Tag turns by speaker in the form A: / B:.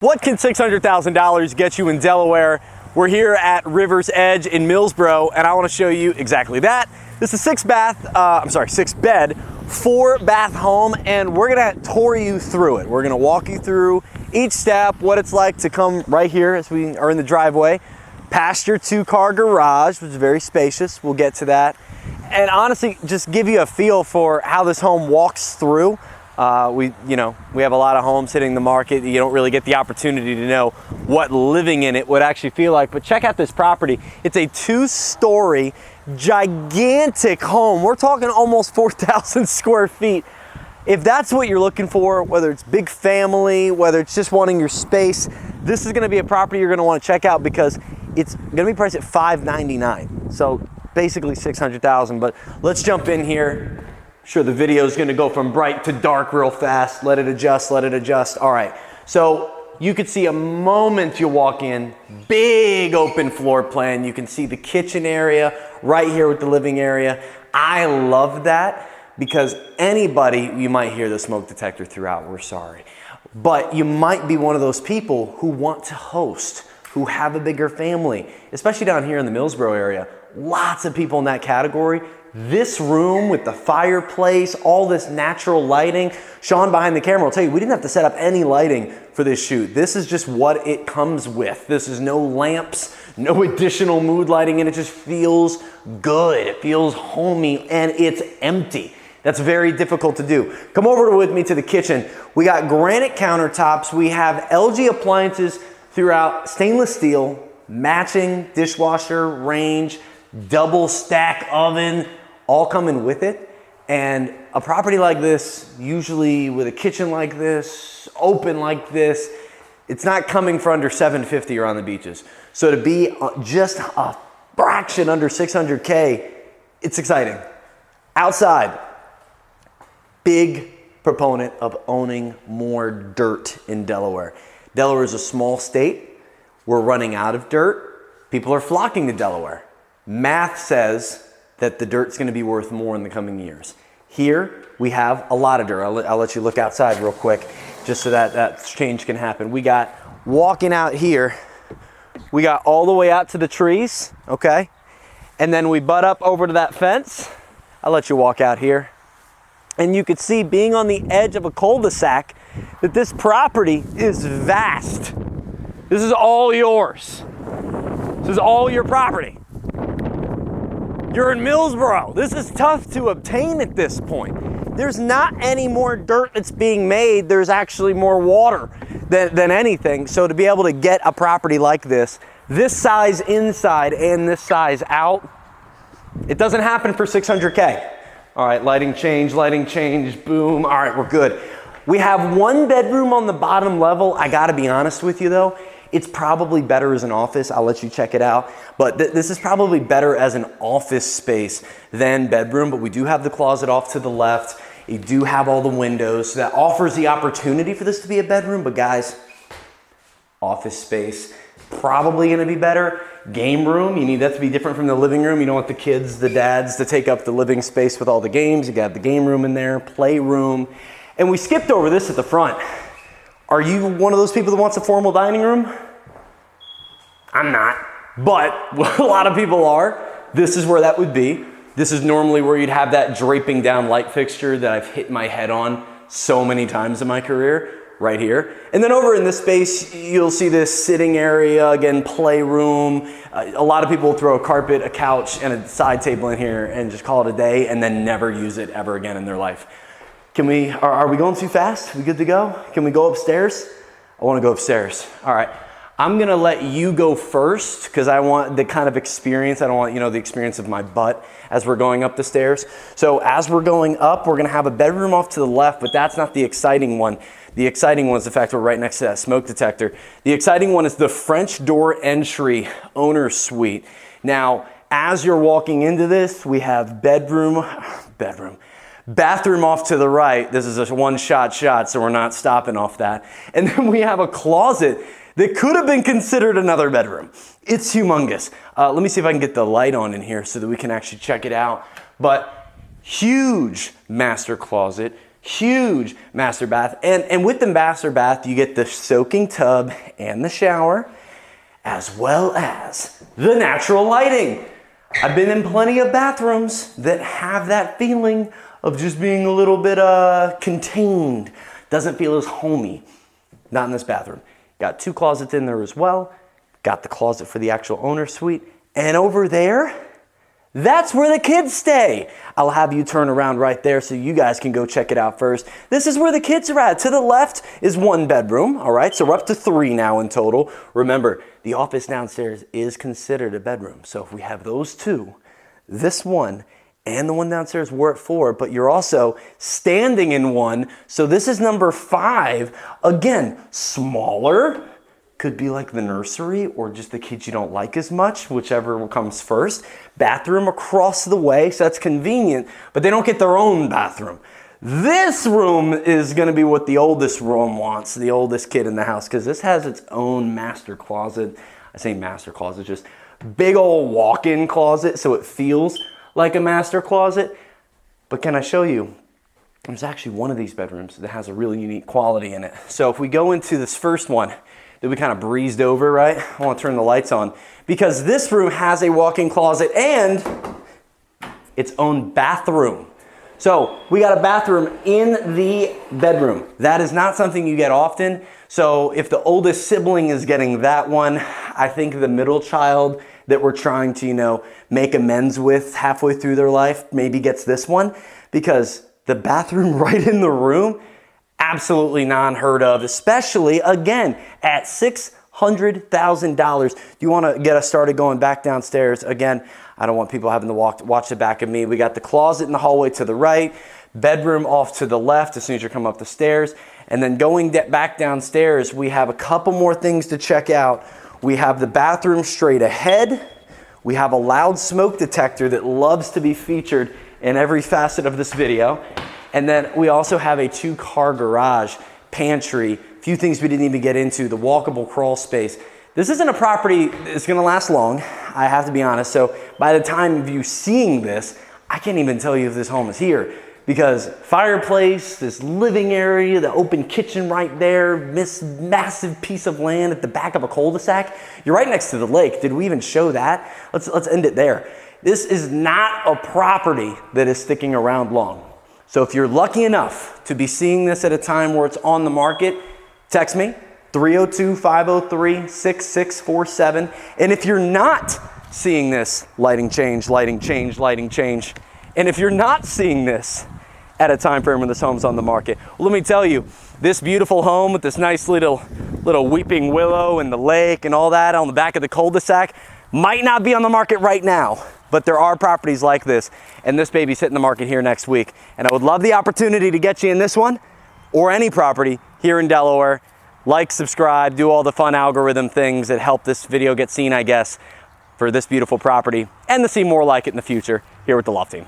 A: What can $600,000 get you in Delaware? We're here at River's Edge in Millsboro, and I want to show you exactly that. This is a six bed, 4-bath home, and we're gonna tour you through it. We're gonna walk you through each step, what it's like to come right here as we are in the driveway, past your 2-car garage, which is very spacious. We'll get to that. And honestly, just give you a feel for how this home walks through. We have a lot of homes hitting the market. You don't really get the opportunity to know what living in it would actually feel like, but check out this property. It's a 2-story, gigantic home. We're talking almost 4,000 square feet. If that's what you're looking for, whether it's big family, whether it's just wanting your space, this is gonna be a property you're gonna wanna check out because it's gonna be priced at $599. So basically $600,000, but let's jump in here. Sure, the video is gonna go from bright to dark real fast. Let it adjust, let it adjust. All right, so you could see a moment you walk in, big open floor plan. You can see the kitchen area right here with the living area. I love that because anybody, you might hear the smoke detector throughout, we're sorry. But you might be one of those people who want to host, who have a bigger family, especially down here in the Millsboro area. Lots of people in that category. This room with the fireplace, all this natural lighting. Sean behind the camera will tell you, we didn't have to set up any lighting for this shoot. This is just what it comes with. This is no lamps, no additional mood lighting, and it just feels good. It feels homey, and it's empty. That's very difficult to do. Come over with me to the kitchen. We got granite countertops. We have LG appliances throughout, stainless steel, matching dishwasher, range, double stack oven, all coming with it. And a property like this, usually with a kitchen like this, open like this, it's not coming for under $750 or on the beaches. So to be just a fraction under $600K, it's exciting. Outside, big proponent of owning more dirt in Delaware. Delaware is a small state. We're running out of dirt. People are flocking to Delaware. Math says that the dirt's gonna be worth more in the coming years. Here, we have a lot of dirt. I'll let you look outside real quick, just so that change can happen. We got, walking out here, we got all the way out to the trees, okay? And then we butt up over to that fence. I'll let you walk out here. And you could see, being on the edge of a cul-de-sac, that this property is vast. This is all yours. This is all your property. You're in Millsboro. This is tough to obtain at this point. There's not any more dirt that's being made. There's actually more water than anything. So to be able to get a property like this size inside and this size out, it doesn't happen for $600K. All right, lighting change, boom. All right, we're good. We have 1 bedroom on the bottom level. I gotta be honest with you though, it's probably better as an office. I'll let you check it out. But this is probably better as an office space than bedroom, but we do have the closet off to the left. You do have all the windows. So that offers the opportunity for this to be a bedroom, but guys, office space, probably gonna be better. Game room, you need that to be different from the living room. You don't want the kids, the dads to take up the living space with all the games. You got the game room in there, playroom. And we skipped over this at the front. Are you one of those people that wants a formal dining room? I'm not, but a lot of people are. This is where that would be. This is normally where you'd have that draping down light fixture that I've hit my head on so many times in my career, right here. And then over in this space, you'll see this sitting area, again, playroom. A lot of people will throw a carpet, a couch, and a side table in here and just call it a day and then never use it ever again in their life. Are we going too fast? We good to go? Can we go upstairs? I want to go upstairs. All right. I'm going to let you go first because I want the kind of experience. I don't want, the experience of my butt as we're going up the stairs. So as we're going up, we're going to have a bedroom off to the left, but that's not the exciting one. The exciting one is the fact we're right next to that smoke detector. The exciting one is the French door entry owner's suite. Now, as you're walking into this, we have bathroom off to the right. This is a one-shot shot, so we're not stopping off that. And then we have a closet that could have been considered another bedroom. It's humongous. Let me see if I can get the light on in here so that we can actually check it out. But huge master closet, Huge master bath. And with the master bath, you get the soaking tub and the shower, as well as the natural lighting. I've been in plenty of bathrooms that have that feeling of just being a little bit contained. Doesn't feel as homey. Not in this bathroom. Got 2 closets in there as well. Got the closet for the actual owner suite. And over there, that's where the kids stay. I'll have you turn around right there so you guys can go check it out first. This is where the kids are at. To the left is 1 bedroom, all right? So we're up to 3 now in total. Remember, the office downstairs is considered a bedroom. So if we have those 2, this one and the one downstairs, we're at 4, but you're also standing in 1. So this is number 5. Again, smaller. Could be like the nursery or just the kids you don't like as much, whichever comes first. Bathroom across the way, so that's convenient, but they don't get their own bathroom. This room is gonna be what the oldest room wants, the oldest kid in the house, because this has its own master closet. I say master closet, just big old walk-in closet, so it feels like a master closet. But can I show you? There's actually one of these bedrooms that has a really unique quality in it. So if we go into this first one, that we kind of breezed over, right? I want to turn the lights on because this room has a walk-in closet and its own bathroom. So we got a bathroom in the bedroom. That is not something you get often. So if the oldest sibling is getting that one, I think the middle child that we're trying to, make amends with halfway through their life maybe gets this one, because the bathroom right in the room, absolutely non-heard of, especially, again, at $600,000. Do you want to get us started going back downstairs? Again, I don't want people having to watch the back of me. We got the closet in the hallway to the right, bedroom off to the left as soon as you come up the stairs. And then going back downstairs, we have a couple more things to check out. We have the bathroom straight ahead. We have a loud smoke detector that loves to be featured in every facet of this video. And then we also have a 2-car garage, pantry, a few things we didn't even get into, the walkable crawl space. This isn't a property that's gonna last long, I have to be honest. So by the time of you seeing this, I can't even tell you if this home is here, because fireplace, this living area, the open kitchen right there, this massive piece of land at the back of a cul-de-sac. You're right next to the lake. Did we even show that? Let's end it there. This is not a property that is sticking around long. So if you're lucky enough to be seeing this at a time where it's on the market, text me, 302-503-6647. And if you're not seeing this, lighting change, lighting change, lighting change. And if you're not seeing this at a time frame when this home's on the market, well, let me tell you, this beautiful home with this nice little weeping willow and the lake and all that on the back of the cul-de-sac might not be on the market right now. But there are properties like this, and this baby's hitting the market here next week. And I would love the opportunity to get you in this one or any property here in Delaware. Like, subscribe, do all the fun algorithm things that help this video get seen, I guess, for this beautiful property, and to see more like it in the future here with the Loft team.